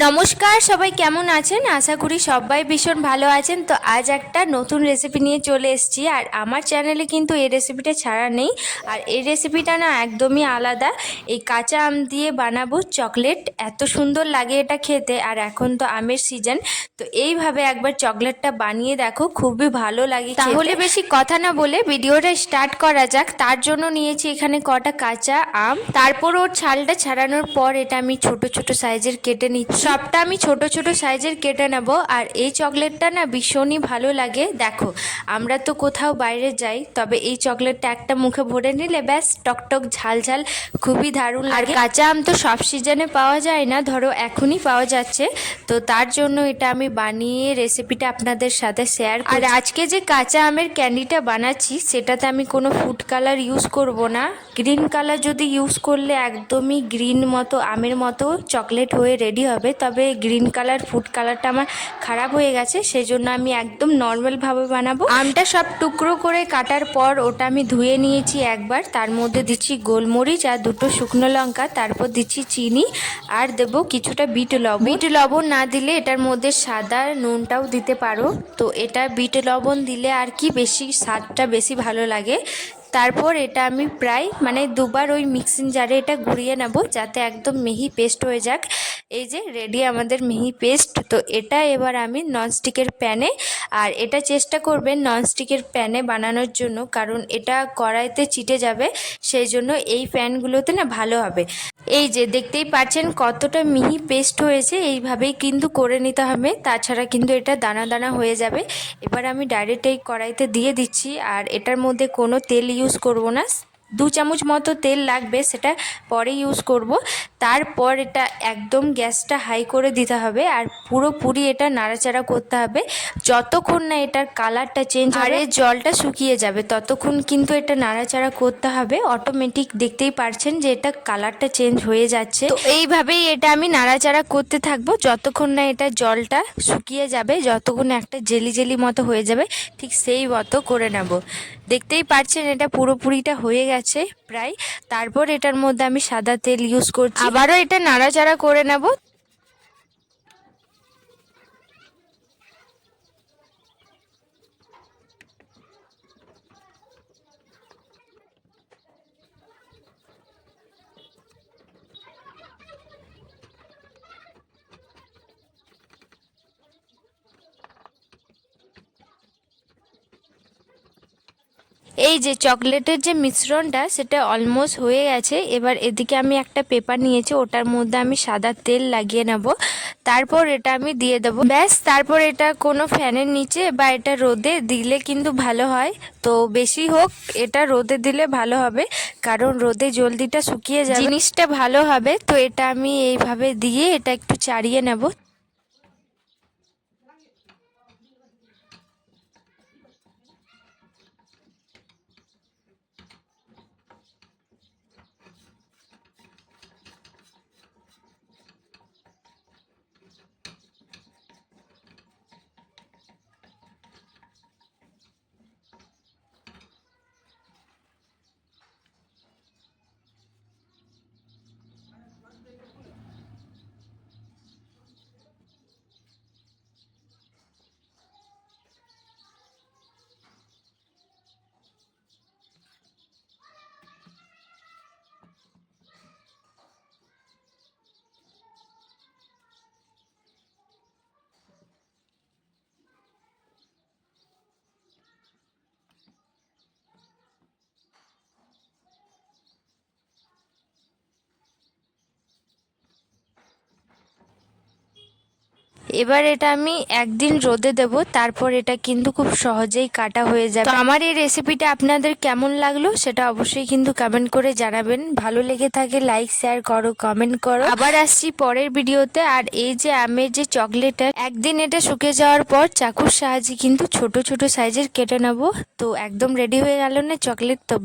নমস্কার, সবাই কেমন আছেন? আশা করি সবাই ভীষণ ভালো আছেন। তো আজ একটা নতুন রেসিপি নিয়ে চলে এসেছি। আর আমার চ্যানেলে কিন্তু এই রেসিপিটা ছাড়া নেই। আর এই রেসিপিটা না একদমই আলাদা। এই কাঁচা আম দিয়ে বানাবো চকলেট। এত সুন্দর লাগে এটা খেতে। আর এখন তো আমের সিজন, তো এইভাবে একবার চকলেটটা বানিয়ে দেখো, খুবই ভালো লাগে। তাহলে বেশি কথা না বলে ভিডিওটা স্টার্ট করা যাক। তার জন্য নিয়েছি এখানে কটা কাঁচা আম, তারপর ওর ছালটা ছাড়ানোর পর এটা আমি ছোট ছোট সাইজের কেটে নিচ্ছি। সবটা আমি ছোট ছোট সাইজের কেটে নেব। আর এই চকলেটটা না ভীষণই ভালো লাগে। দেখো, আমরা তো কোথাও বাইরে যাই, তবে এই চকলেটটা একটা মুখে ভরে নিলে ব্যাস টকটক ঝাল ঝাল খুবই দারুণ লাগে। আর কাঁচা আম তো সব সিজনে পাওয়া যায় না, ধরো এখনই পাওয়া যাচ্ছে। তো তার জন্য এটা আমি বানিয়ে রেসিপিটা আপনাদের সাথে শেয়ার করি। আর আজকে যে কাঁচা আমের ক্যান্ডিটা বানাচ্ছি সেটাতে আমি কোনো ফুড কালার ইউজ করব না। গ্রিন কালার যদি ইউজ করলে একদমই গ্রিন মতো আমের মতো চকলেট হয়ে রেডি হবে। তবে গ্রিন কালার ফুড কালারটা আমার খারাপ হয়ে গেছে, সেই জন্য আমি একদম নর্মালভাবে বানাবো। আমটা সব টুকরো করে কাটার পর ওটা আমি ধুয়ে নিয়েছি একবার। তার মধ্যে দিচ্ছি গোলমরিচ আর দুটো শুকনো লঙ্কা, তারপর দিচ্ছি চিনি আর দেবো কিছুটা বিট লবণ। বিট লবণ না দিলে এটার মধ্যে সাদা নুনটাও দিতে পারো। তো এটা বিট লবণ দিলে আর কি বেশি স্বাদটা বেশি ভালো লাগে। তারপর এটা আমি প্রায় দুবার ওই মিক্সিং জারে এটা ঘুরিয়ে নেব, যাতে একদম মিহি পেস্ট হয়ে যাক। এই যে রেডি আমাদের মিহি পেস্ট। তো এটা এবার আমি ননস্টিকের প্যানে, আর এটা চেষ্টা করবেন ননস্টিকের প্যানে বানানোর জন্য, কারণ এটা কড়াইতে চিটে যাবে। সেই জন্য এই প্যানগুলোতে না ভালো হবে। এই যে দেখতেই পাচ্ছেন কতটা মিহি পেস্ট হয়েছে, এইভাবেই কিন্তু করে নিতে হবে, তাছাড়া কিন্তু এটা দানা দানা হয়ে যাবে। এবার আমি ডাইরেক্ট এই কড়াইতে দিয়ে দিচ্ছি। আর এটার মধ্যে কোনো তেল ইউজ করব না। 2 চামচ মতো তেল লাগবে, সেটা পরে ইউজ করব। তারপর এটা একদম গ্যাসটা হাই করে দিতে হবে, আর পুরোপুরি এটা নাড়াচাড়া করতে হবে যতক্ষণ না এটার কালারটা চেঞ্জ হবে আর জলটা শুকিয়ে যাবে, ততক্ষণ কিন্তু এটা নাড়াচাড়া করতে হবে। অটোমেটিক দেখতেই পারছেন যে এটা কালারটা চেঞ্জ হয়ে যাচ্ছে। তো এইভাবেই এটা আমি নাড়াচাড়া করতে থাকবো যতক্ষণ না এটা জলটা শুকিয়ে যাবে, যতক্ষণ একটা জেলি জেলি মতো হয়ে যাবে, ঠিক সেই মতো করে নেব। দেখতেই পাচ্ছেন এটা পুরোপুরিটা হয়ে গেছে প্রায়। তারপর এটার মধ্যে আমি সাদা তেল ইউজ করছি, আবারও এটা নাড়াচাড়া করে নেব। এই যে চকলেটের যে মিশ্রণটা সেটা অলমোস্ট হয়ে গেছে। এবার এদিকে আমি একটা পেপার নিয়েছি, ওটার মধ্যে আমি সাদা তেল লাগিয়ে নেব। তারপর এটা আমি দিয়ে দেবো, ব্যাস। তারপর এটা কোনো ফ্যানের নিচে বা এটা রোদে দিলে কিন্তু ভালো হয়। তো বেশি হোক, এটা রোদে দিলে ভালো হবে, কারণ রোদে জলদিটা শুকিয়ে যাবে, জিনিসটা ভালো হবে। তো এটা আমি এইভাবে দিয়ে এটা একটু চাড়িয়ে নেব। এবার এটা আমি একদিন রোদে দেব, তারপর এটা কিন্তু খুব সহজেই কাটা হয়ে যাবে। তো আমার এই রেসিপিটা আপনাদের কেমন লাগলো সেটা অবশ্যই কিন্তু কমেন্ট করে জানাবেন। ভালো লেগে থাকে লাইক শেয়ার করো, কমেন্ট করো। আবার আসছি পরের ভিডিওতে। আর এই যে আমের যে চকলেটটা, একদিন এটা শুকিয়ে যাওয়ার পর চাকুর সাহায্যে কিন্তু ছোট ছোট সাইজের কেটে নেব। তো একদম রেডি হয়ে গেল না চকলেট। তো